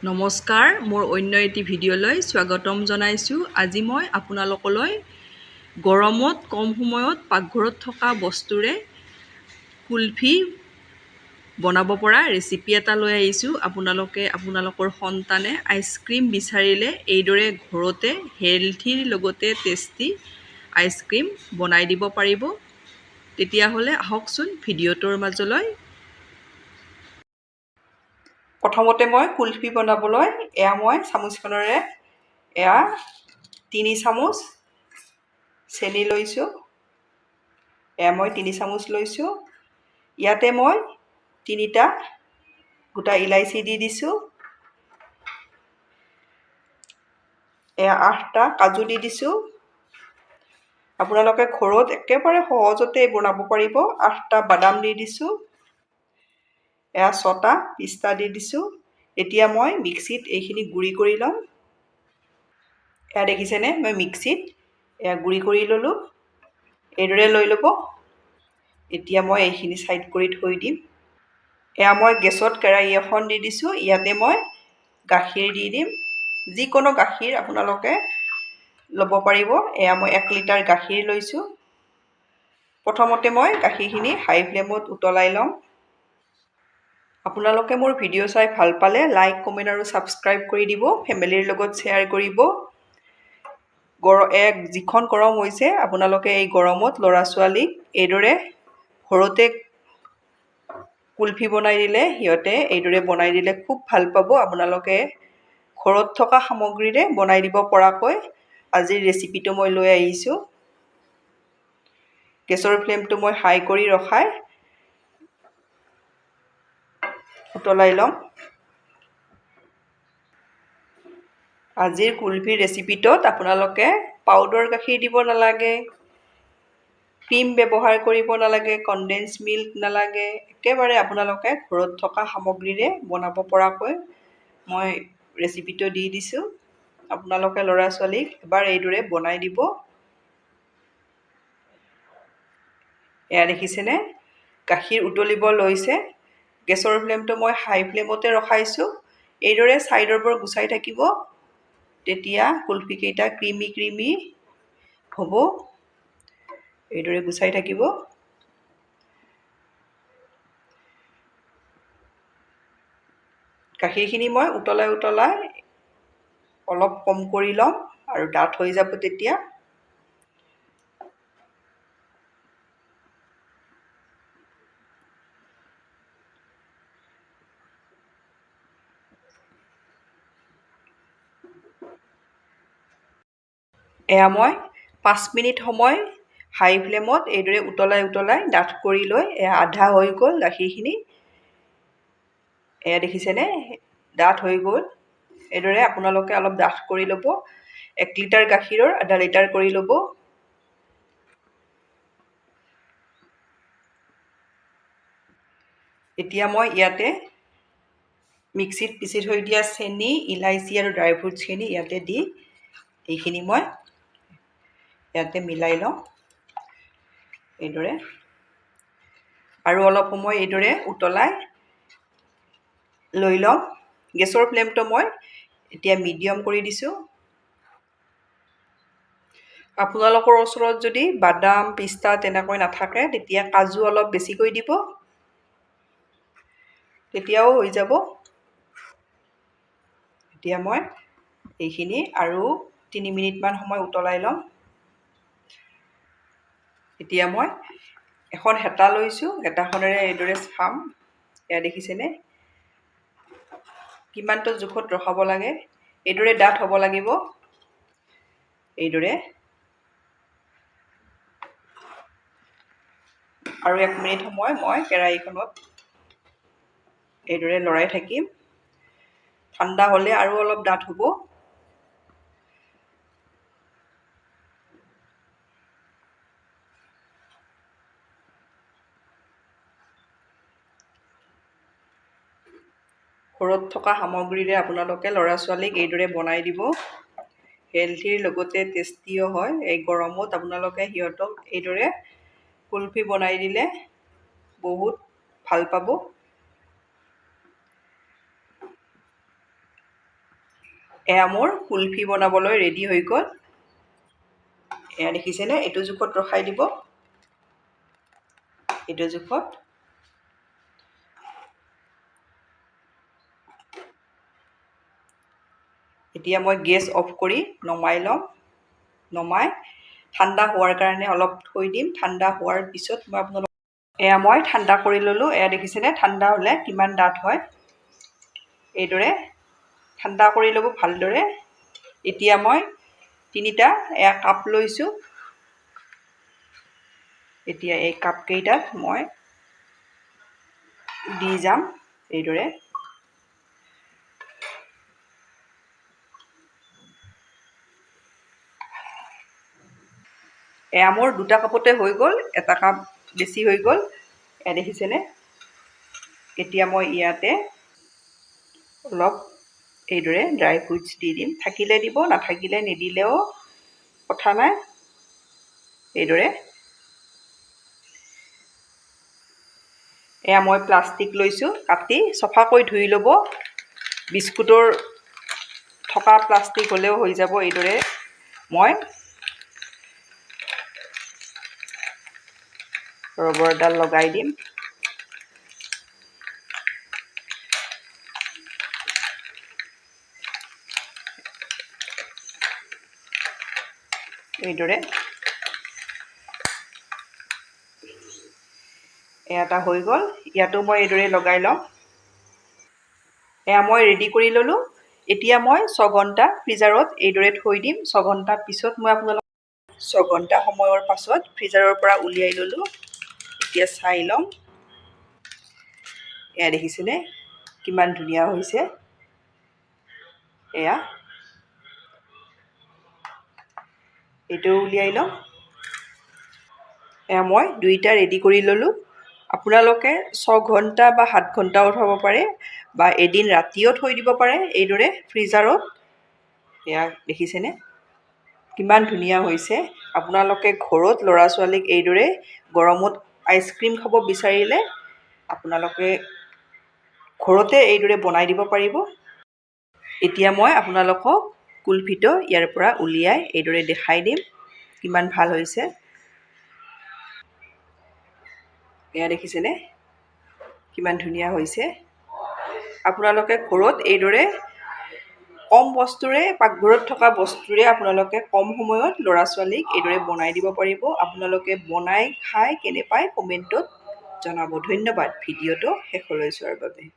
নমস্কাৰ, মোৰ অন্য এটি ভিডিঅ'লৈ স্বাগতম জনাইছোঁ। আজি মই আপোনালোকলৈ গৰমত কম সময়ত পাকঘৰত থকা বস্তুৰে কুলফি বনাব পৰা ৰেচিপি এটা লৈ আহিছোঁ। আপোনালোকে আপোনালোকৰ সন্তানে আইচক্ৰীম বিচাৰিলে এইদৰে ঘৰতে হেল্থিৰ লগতে টেষ্টি আইচক্ৰীম বনাই দিব পাৰিব। তেতিয়াহ'লে আহকচোন ভিডিঅ'টোৰ মাজলৈ। প্ৰথমতে মই কুলফি বনাবলৈ মই চামুচখনেৰে 3 চামুচ চেনি লৈছোঁ। মই 3 চামুচ লৈছোঁ। ইয়াতে মই 3টা গোটা ইলাইচি দি দিছোঁ। 8টা কাজু দি দিছোঁ। আপোনালোকে ঘৰত একেবাৰে সহজতে বনাব পাৰিব। 8টা বাদাম দি দিছোঁ। 6টা পিস্তা দি দিছোঁ। এতিয়া মই মিক্সিত এইখিনি গুড়ি কৰি ল'ম। দেখিছেনে, মই মিক্সিত গুড়ি কৰি ল'লোঁ। এইদৰে লৈ ল'ব। এতিয়া মই এইখিনি ছাইড কৰি থৈ দিম। মই গেছত কেৰাহী এখন দি দিছোঁ। ইয়াতে মই গাখীৰ দি দিম। যিকোনো গাখীৰ আপোনালোকে ল'ব পাৰিব। মই 1 লিটাৰ গাখীৰ লৈছোঁ। প্ৰথমতে মই গাখীৰখিনি হাই ফ্লেমত উতলাই ল'ম। আপোনালোকে মোৰ ভিডিঅ' চাই ভাল পালে লাইক, কমেণ্ট আৰু ছাবস্ক্ৰাইব কৰি দিব। ফেমিলিৰ লগত শ্বেয়াৰ কৰিব। যিখন গৰম হৈছে, আপোনালোকে এই গৰমত ল'ৰা ছোৱালীক এইদৰে ঘৰতে কুলফি বনাই দিলে সিহঁতে এইদৰে বনাই দিলে খুব ভাল পাব। আপোনালোকে ঘৰত থকা সামগ্ৰীৰে বনাই দিব পৰাকৈ আজিৰ ৰেচিপিটো মই লৈ আহিছোঁ। গেছৰ ফ্লেমটো মই হাই কৰি ৰখাই উতলাই ল'ম। আজিৰ কুলফিৰ ৰেচিপিটোত আপোনালোকে পাউডাৰ গাখীৰ দিব নালাগে, ক্ৰীম ব্যৱহাৰ কৰিব নালাগে, কনডেন্স মিল্ক নালাগে। একেবাৰে আপোনালোকে ঘৰত থকা সামগ্ৰীৰে বনাব পৰাকৈ মই ৰেচিপিটো দি দিছোঁ। আপোনালোকে ল'ৰা ছোৱালীক এবাৰ এইদৰে বনাই দিব। দেখিছেনে, গাখীৰ উতলিব লৈছে। গেছৰ ফ্লেমটো মই হাই ফ্লেমতে ৰখাইছোঁ। এইদৰে ছাইডৰ পৰা গুচাই থাকিব। তেতিয়া কুলফিকেইটা ক্ৰিমি হ'ব। এইদৰে গুচাই থাকিব। গাখীৰখিনি মই উতলাই অলপ কম কৰি ল'ম আৰু ডাঠ হৈ যাব তেতিয়া। মই 5 মিনিট সময় হাই ফ্লেমত এইদৰে উতলাই ডাঠ কৰি লৈ আধা হৈ গ'ল গাখীৰখিনি। দেখিছেনে, ডাঠ হৈ গ'ল। এইদৰে আপোনালোকে অলপ ডাঠ কৰি ল'ব। 1 লিটাৰ গাখীৰৰ আধা লিটাৰ কৰি ল'ব। এতিয়া মই ইয়াতে মিক্সিত পিচি থৈ দিয়া চেনি, ইলাইচি আৰু ড্ৰাই ফ্ৰুটছখিনি ইয়াতে দি এইখিনি মই ইয়াতে মিলাই লওঁ এইদৰে। আৰু অলপ সময় এইদৰে উতলাই লৈ ল'ম। গেছৰ ফ্লেমটো মই এতিয়া মিডিয়াম কৰি দিছোঁ। আপোনালোকৰ ওচৰত যদি বাদাম, পিস্তা তেনেকৈ নাথাকে তেতিয়া কাজু অলপ বেছিকৈ দিব। তেতিয়াও হৈ যাব। এতিয়া মই এইখিনি আৰু 3 মিনিটমান সময় উতলাই ল'ম। এতিয়া মই এখন হেতা লৈছোঁ। হেতাখনেৰে এইদৰে চাম। দেখিছেনে, কিমানটো জোখত ৰখাব লাগে। এইদৰে ডাঠ হ'ব লাগিব। এইদৰে আৰু 1 মিনিট সময় মই কেৰাহীখনত এইদৰে লৰাই থাকিম। ঠাণ্ডা হ'লে আৰু অলপ ডাঠ হ'ব। ঘৰত থকা সামগ্ৰীৰে আপোনালোকে ল'ৰা ছোৱালীক এইদৰে বনাই দিব। হেল্থিৰ লগতে টেষ্টিও হয়। এই গৰমত আপোনালোকে সিহঁতক এইদৰে কুলফি বনাই দিলে বহুত ভাল পাব। এয়া মোৰ কুলফি বনাবলৈ ৰেডি হৈ গ'ল। এয়া দেখিছেনে? এইটো জোখত ৰখাই দিব। এইটো জোখত এতিয়া মই গেছ অফ কৰি নমাই ল'ম। নমাই ঠাণ্ডা হোৱাৰ কাৰণে অলপ থৈ দিম। ঠাণ্ডা হোৱাৰ পিছত মই আপোনালোকক এয়া মই ঠাণ্ডা কৰি ল'লোঁ। এয়া দেখিছেনে? ঠাণ্ডা হ'লে কিমান ডাঠ হয়। এইদৰে ঠাণ্ডা কৰি ল'ব ভালদৰে। এতিয়া মই 3টা এয়া কাপ লৈছোঁ। এতিয়া এই কাপকেইটাত মই দি যাম এইদৰে। এয়া মোৰ 2টা কাপতে হৈ গ'ল। এটা কাপ বেছি হৈ গ'ল। এয়া দেখিছেনে? এতিয়া মই ইয়াতে অলপ এইদৰে ড্ৰাই ফ্ৰুটছ দি দিম। থাকিলে দিব, নাথাকিলে নিদিলেও কথা নাই। এইদৰে এয়া মই প্লাষ্টিক লৈছোঁ। কাটি চফাকৈ ধুই ল'ব। বিস্কুটৰ থকা প্লাষ্টিক হ'লেও হৈ যাব। এইদৰে মই ৰবৰডাল লগাই দিম। এইদৰে এটা হৈ গ'ল। ইয়াতো মই এইদৰে লগাই ল'ম। এয়া মই ৰেডি কৰি ল'লোঁ। এতিয়া মই 6 ঘণ্টা ফ্ৰিজাৰত এইদৰে থৈ দিম। 6 ঘণ্টা পিছত মই আপোনালোকক 6 ঘণ্টা সময়ৰ পাছত ফ্ৰিজাৰৰ পৰা উলিয়াই ল'লোঁ। এতিয়া চাই ল'ম। এয়া দেখিছেনে? কিমান ধুনীয়া হৈছে। এয়া এইটোও উলিয়াই ল'ম। এয়া মই 2টা ৰেডি কৰি ল'লোঁ। আপোনালোকে 6 ঘণ্টা বা 7 ঘণ্টাও থ'ব পাৰে বা এদিন ৰাতিও থৈ দিব পাৰে এইদৰে ফ্ৰিজাৰত। এয়া দেখিছেনে? কিমান ধুনীয়া হৈছে। আপোনালোকে ঘৰত ল'ৰা ছোৱালীক এইদৰে গৰমত আইচক্ৰীম খাব বিচাৰিলে আপোনালোকে ঘৰতে এইদৰে বনাই দিব পাৰিব। এতিয়া মই আপোনালোকক কুলফিটো ইয়াৰ পৰা উলিয়াই এইদৰে দেখাই দিম কিমান ভাল হৈছে। এয়া দেখিছেনে? কিমান ধুনীয়া হৈছে। আপোনালোকে ঘৰত এইদৰে কম বস্তুৰে, পাকঘৰত থকা বস্তুৰে আপোনালোকে কম সময়ত ল'ৰা ছোৱালীক এইদৰে বনাই দিব পাৰিব। আপোনালোকে বনাই খাই কেনে পায় কমেণ্টত জনাব। ধন্যবাদ ভিডিঅ'টো শেষলৈ চোৱাৰ বাবে।